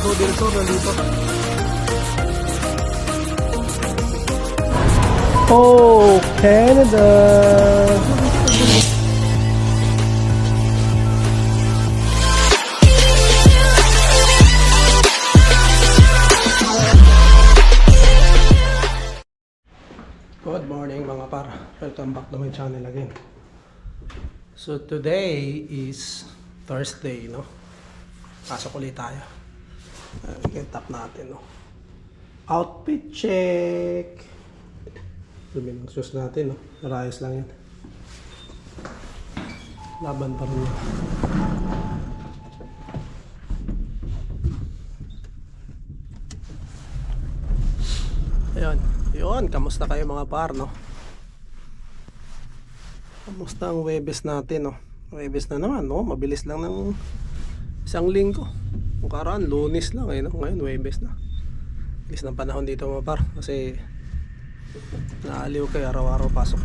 Salvador del Sur nandito. Oh, Canada! Good morning mga par. Welcome back to my channel again. So today is Thursday, no? Pasok ulit tayo. I-tap natin, no? Outfit check. Dumi ng shoes natin, no? Narayos lang yan. Laban pa rin yan. Ayan. Yun, kamusta kayo mga par, no? Kamusta ang Webes natin, no? Webes na naman, no? Mabilis lang ng isang linggo. Kung karaan, Lunes lang, no? Ngayon, Webes na. Bilis ng panahon dito mga par. Kasi naaliw kayo araw-araw pasok.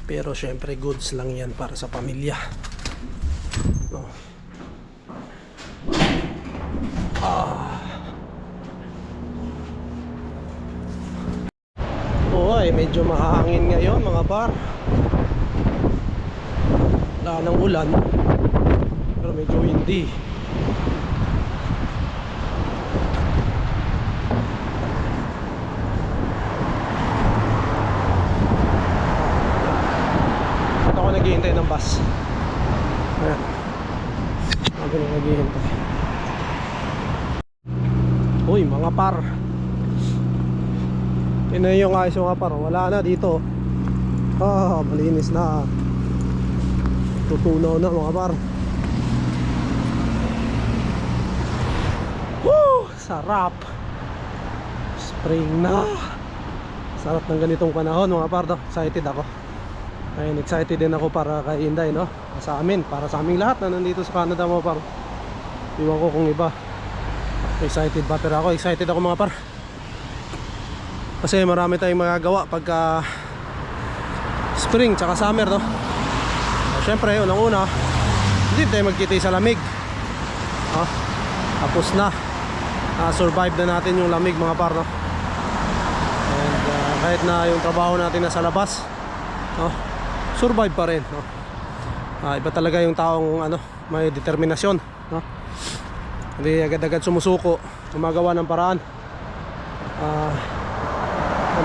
Pero syempre goods lang yan para sa pamilya, no? Ay, medyo mahangin ngayon mga par. Wala nang ulan, pero medyo windy. Ito ako naghihintay ng bus. Ayan, ako na naghihintay. Uy mga par, ina yung ayos mga par, wala na dito. Malinis na. Tutunaw na mga par. Woo! Sarap. Spring na. Sarap ng ganitong panahon mga par. Excited ako. Ayun, excited din ako para kay Inday, no? Sa amin, para sa aming lahat na nandito sa Canada mga par. Iwan ko kung iba excited ba, pero ako excited ako mga par. Kasi marami tayong magagawa pagka spring tsaka summer, no? Siyempre, unang-una, hindi tayo magkitay sa lamig. Tapos na. Survive na natin yung lamig mga par, no? And kahit na yung trabaho natin nasa labas, no? Survive pa rin, no? Iba talaga yung taong may determinasyon, no? Hindi agad-agad sumusuko, gumagawa ng paraan.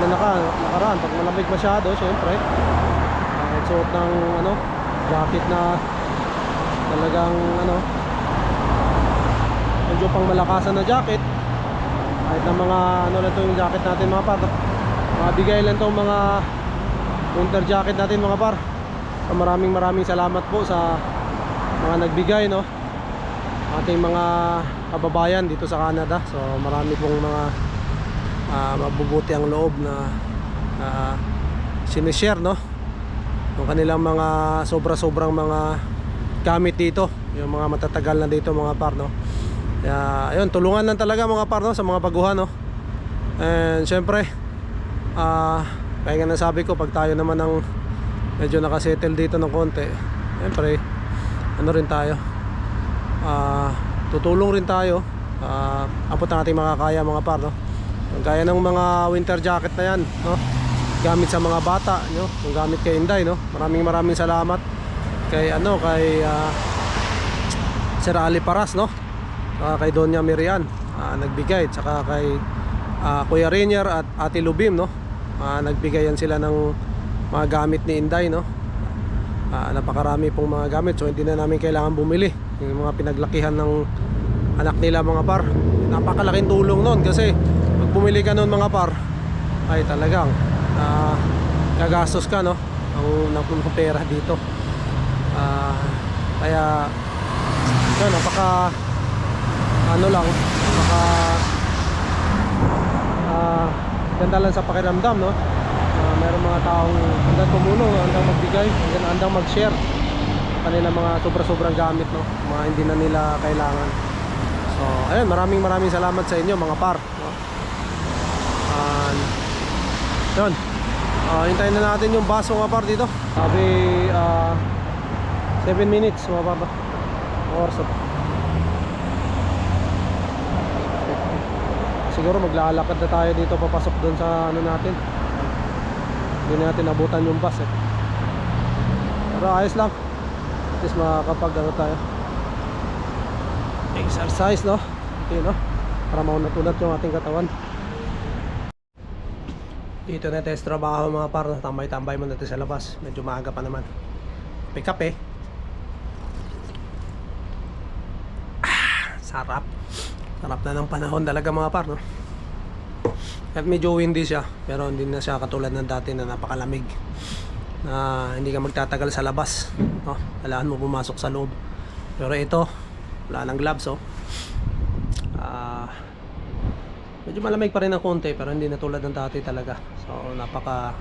Nakaraan pag malamig masyado, syempre suot ng jacket na talagang medyo pang malakasan na jacket. Kahit na mga lang to yung jacket natin mga par, mga bigay lang tong mga winter jacket natin mga par. So maraming salamat po sa mga nagbigay, no? Ating mga kababayan dito sa Canada. So marami pong mga mabubuti ang loob na sinishare, no? Yung kanilang mga sobrang mga gamit dito, yung mga matatagal na dito mga par, no? Kaya ayun, tulungan lang talaga mga par, no? Sa mga baguhan, no? And syempre kaya nga nasabi ko, pag tayo naman ang medyo nakasettle dito ng konti, syempre rin tayo, tutulong rin tayo. Abot ang ating makakaya mga par, no? Gaya ng mga winter jacket na yan, no? Gamit sa mga bata, no? Yung gamit kay Inday, no? Maraming salamat kay Sir Ali Paras, no? Kay Donya Mirian, nagbigay, tsaka kay Kuya Rainier at Ate Lubim, no? Nagbigayan sila ng mga gamit ni Inday, no? Napakarami pong mga gamit, so hindi na namin kailangan bumili. Yung mga pinaglakihan ng anak nila mga par, napakalaking tulong nun. Kasi pag bumili ka nun mga par, ay talagang gagastos ka, no? Ang pera dito. Kaya napaka ganda lang sa pakiramdam, no? Mayroong mga taong handang tumulong, handang magbigay, handang mag-share kanilang mga sobrang gamit, no? Mga hindi na nila kailangan. So ayun, maraming salamat sa inyo mga par, no? Yun, hintayin na natin yung bus mga par dito. Sabi 7 minutes mga par. oras na ba? Siguro maglalakad na tayo dito papasok doon sa ano natin. Hindi natin abutan yung bus eh. Pero ayos lang. At least makakapag ano tayo, exercise, no? Okay, no? Para maunat-unat yung ating katawan. Dito na tayo sa trabaho mga par. Tambay-tambay mo natin sa labas. Medyo maaga pa naman. Pick up eh. Sarap. Sarap na ng panahon talaga mga par, no? At medyo windy siya, pero hindi na siya katulad ng dati na napakalamig, na hindi ka magtatagal sa labas, no? Kailangan mo pumasok sa loob. Pero ito, wala nang gloves, oh. Medyo malamig pa rin ng konti, pero hindi na tulad ng dati talaga. So napaka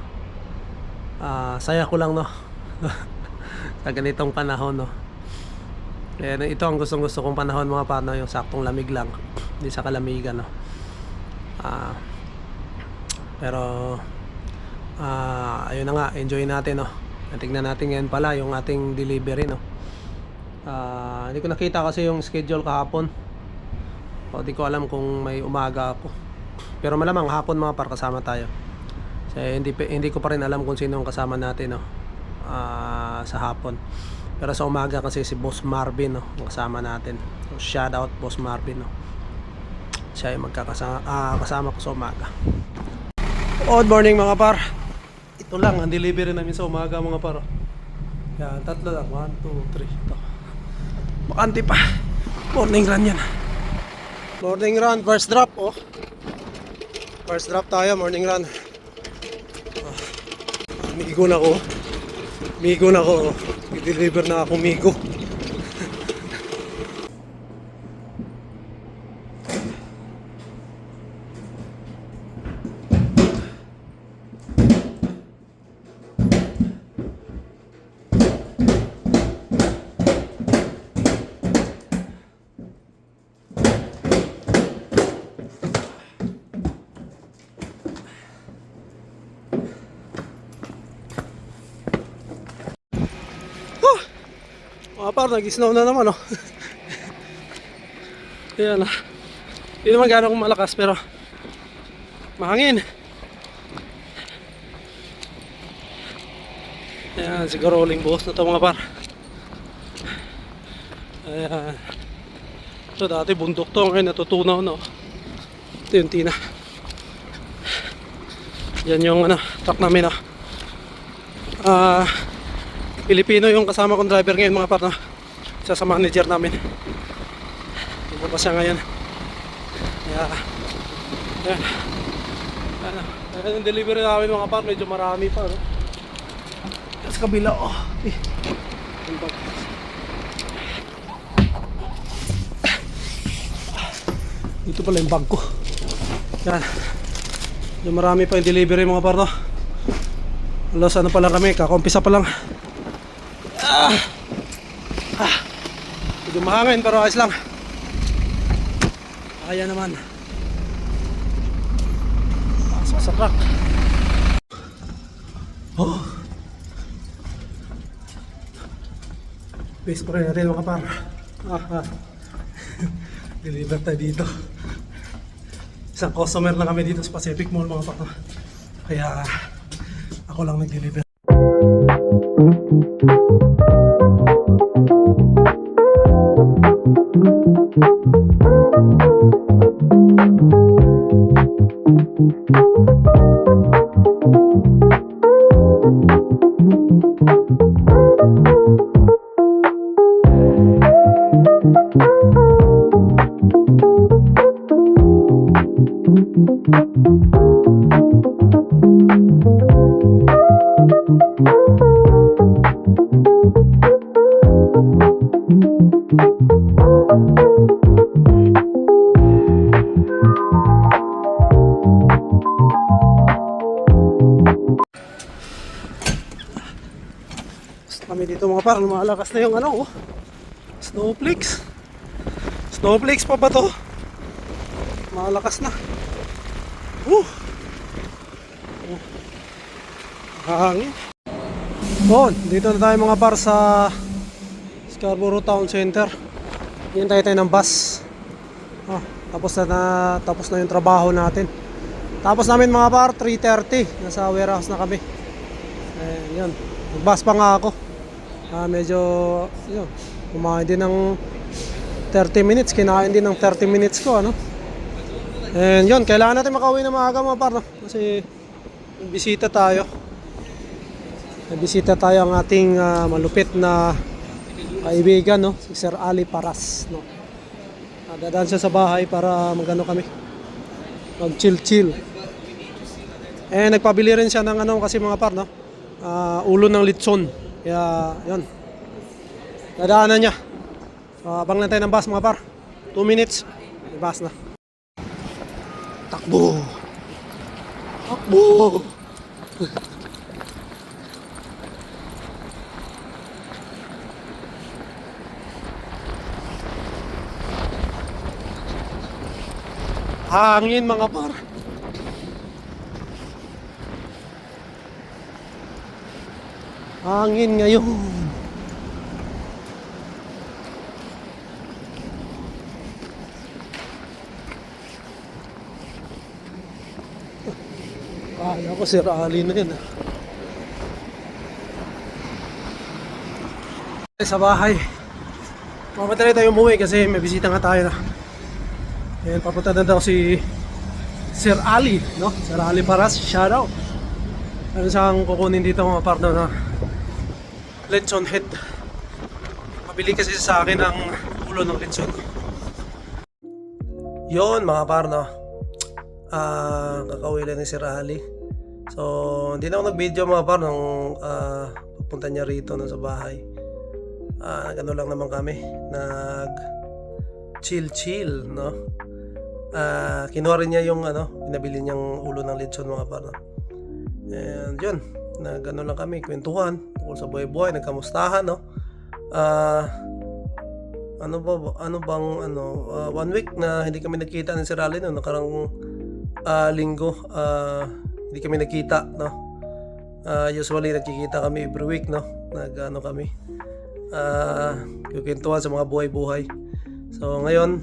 saya ko lang, no? Sa ganitong panahon, no? Kaya ito ang gustong-gusto kong panahon mga paano, yung saktong lamig lang, hindi sa kalamigan, no? Pero ayun na nga, enjoy natin, no? Tingnan natin ngayon pala yung ating delivery, no? Hindi ko nakita kasi yung schedule kahapon, o di ko alam kung may umaga ako, pero malamang hapon mga par kasama tayo. Kasi hindi ko pa rin alam kung sino ang kasama natin, no? Sa hapon. Pero sa umaga kasi si Boss Marvin, no, ang kasama natin. So, shout out Boss Marvin, no. Siya yung kasama ko sa umaga. Good morning mga par. Ito lang ang delivery namin sa umaga mga par. Yan, tatlo lang. 1, 2, 3. Ito. Bakante pa. Morning run yan. Morning run, first drop, oh. First drop tayo, morning run. Migo na ko. Migo na ko. I-deliver na ako, migo. Mga par, nag-snow na naman, oh. Ayan, ah. Hindi naman gano'ng malakas, pero mahangin. Ayan, siguro uling buhos na ito mga par. Ayan. Ito dati bundok to, ngayon natutunaw, no? Ito yung tina. Yan yung ano, truck namin, oh. Pilipino yung kasama kong driver ngayon mga par, no? Isa sa manager namin. Hindi pa siya ngayon. Kaya ayan. Ayan yung delivery namin mga par. Medyo marami pa, no? Sa kabila, oh. Dito pala yung bag ko. Yan. Medyo marami pa yung delivery mga par, no? Alas ano pa lang kami, kakumpisa pa lang. Medyo mahangin pero ayos lang. Kaya naman. Pasok sa truck. Oh. Base pa rin natin mga par. Deliver tayo dito. Isang customer lang kami dito sa Pacific Mall mga par. Kaya ako lang nag-deliver. Kami dito mga par, lumalakas na yung ano, oh. Snowflakes. Snowflakes pa ba to? Malakas na. Hangin. Bon, dito na tayo mga par sa Scarborough Town Center. hintay tayo ng bus. Tapos na yung trabaho natin. Tapos namin mga par, 3:30. Nasa warehouse na kami. Yun. Nag-bus pa nga ako. Medyo, yun, kumain din ng 30 minutes. Kinain din ng 30 minutes ko, ano. And yun, kailangan natin makauwi na maaga mga par, no? Kasi bisita tayo. Bisita tayo ang ating malupit na kaibigan, no? Si Sir Ali Paras, no? Dadaan siya sa bahay para magano kami, mag chill. Nagpabili rin siya ng ano kasi mga par, no? Ulo ng litson. Kaya yun, dadaanan niya. Abang lang tayo ng bus mga par. 2 minutes, may bus na. Takbo. Hangin mga par. Hangin ngayon. Kala ko Sir Ali na yun. Sa bahay. Mamatali tayo umuwi kasi may bisita nga tayo na. Ayan, papunta na daw si Sir Ali, no? Sir Ali Paras, shoutout. Ano siyang kukunin dito mga partner na lechon head. Mabili kasi sa akin ang ulo ng lechon. Yon mga partner. Kakauwi lang ni Sir Ali. So, hindi na ako nag-video mga partner nung papunta niya rito no, sa bahay. Gano'n lang naman kami. Nag chill, no? Kinuha rin niya yung pinabili niyang ulo ng lechon mga partner. And yun, nag-ano lang kami, kwentuhan tungkol sa buhay-buhay, nagkamustahan, no? One week na hindi kami nagkita ni Sir Ali, no? Nakarang linggo, hindi kami nagkita, no? Usually nagkikita kami every week, no? Kami, kwentuhan sa mga buhay-buhay. So ngayon,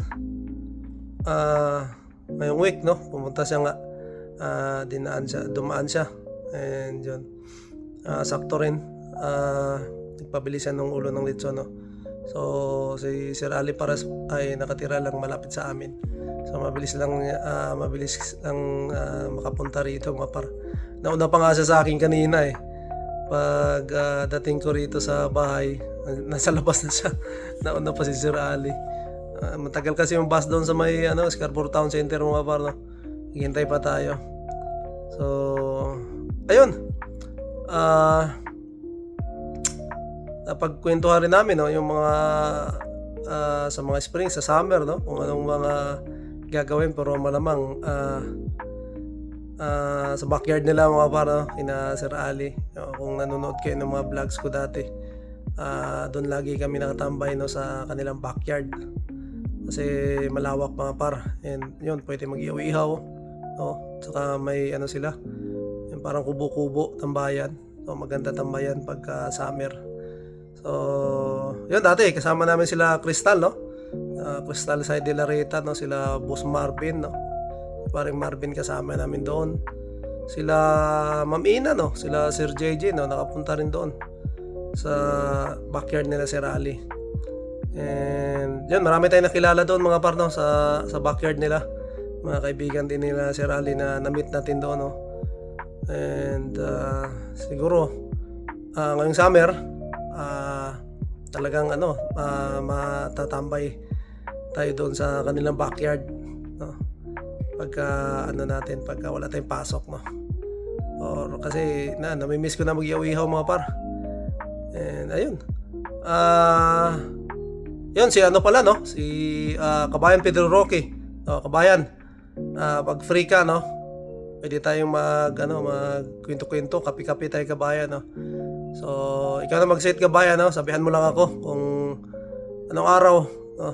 ngayong week, no? Pumunta siya nga, dumaan siya. And yun, sakto rin, nagpabili siya ng ulo ng lechon, no? So si Sir Ali Paras ay nakatira lang malapit sa amin, so mabilis lang makapunta rito mga par. Nauna pa nga siya sa akin kanina pag dating ko rito sa bahay, nasa labas na siya. Nauna pa si Sir Ali. Matagal kasi yung bus doon sa may Scarborough Town Center mga par, no? Hihintay pa tayo. So ayun, napagkwentuhan rin namin, no, yung mga sa mga spring, sa summer, no, kung anong mga gagawin, pero malamang sa backyard nila mga para kina Sir Ali. Kung nanonood kayo ng mga vlogs ko dati, doon lagi kami nakatambay, no, sa kanilang backyard kasi malawak mga par. And yun, pwede mag-ihaw-ihaw, no? Saka may sila, yung parang kubo-kubo tambayan, so maganda tambayan pagka summer. So yun, dati kasama namin sila Crystal, no? Crystal Side de la Reta, no? Sila Boss Marvin, no? Parang Marvin kasama namin doon. Sila Ma'am Ina, no? Sila Sir JJ, no? Nakapunta rin doon sa backyard nila Sir Ali. And yun, marami tayong nakilala doon mga par, no? Sa backyard nila, mga kaibigan din nila Sir Ali na na-meet natin doon, no? And siguro ngayong summer talagang matatambay tayo doon sa kanilang backyard, no? Pagka pagka wala tayong pasok, no? Or kasi namimiss ko na mag-ihaw-ihaw mga par. And ayun, yun si pala, no? Si Kabayan Pedro Roque, Kabayan, pag free ka, no, pwede tayong magkwento-kwento, kape-kape tayo Kabayan, no? So ikaw na mag-set Kabayan, no? Sabihan mo lang ako kung anong araw, no?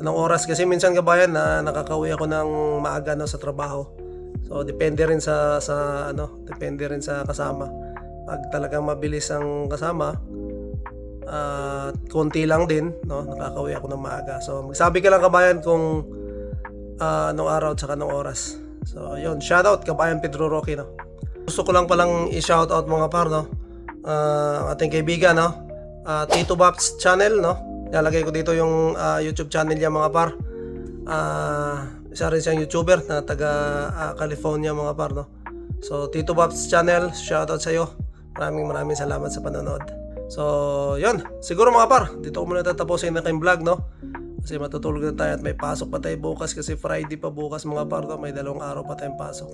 Anong oras, kasi minsan Kabayan na nakakauwi ako ng maaga, no, sa trabaho. So depende rin sa depende rin sa kasama. Pag talagang mabilis ang kasama, konti lang din, no? Nakakauwi ako ng maaga. So magsabi ka lang kabayan kung anong araw at saka anong oras. So yun, shoutout kabayan Pedro Roque, no? Gusto ko lang palang i-shoutout mga par, no? Ang ating kaibigan, no? Tito Baps channel, no? Lalagay ko dito yung YouTube channel niya mga par. Isa rin siyang YouTuber na taga California mga par, no? So Tito Baps channel, shoutout sa iyo. Maraming salamat sa panonood. So yun, siguro mga par, dito ko muna tatapusin na kayong vlog, no? Kasi matutulog na tayo at may pasok pa tayo bukas kasi Friday pa bukas mga par, no? May 2 araw pa tayong pasok.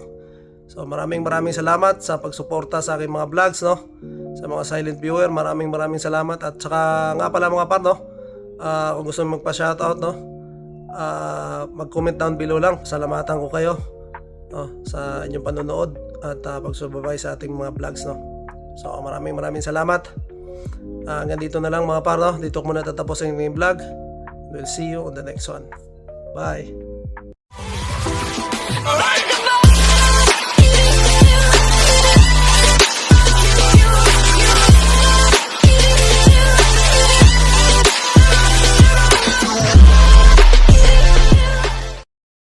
So maraming salamat sa pagsuporta sa aking mga vlogs, no? Sa mga silent viewer, maraming salamat. At saka nga pala mga par, no? Kung gusto mo magpa-shoutout, no? Mag-comment down below lang. Salamatan ko kayo, no? Sa inyong panonood at pagsubaybay sa ating mga vlogs, no? So maraming salamat. Hanggang dito na lang mga par, no? Dito ko muna tatapusin yung vlog. We'll see you on the next one. Bye. Alright!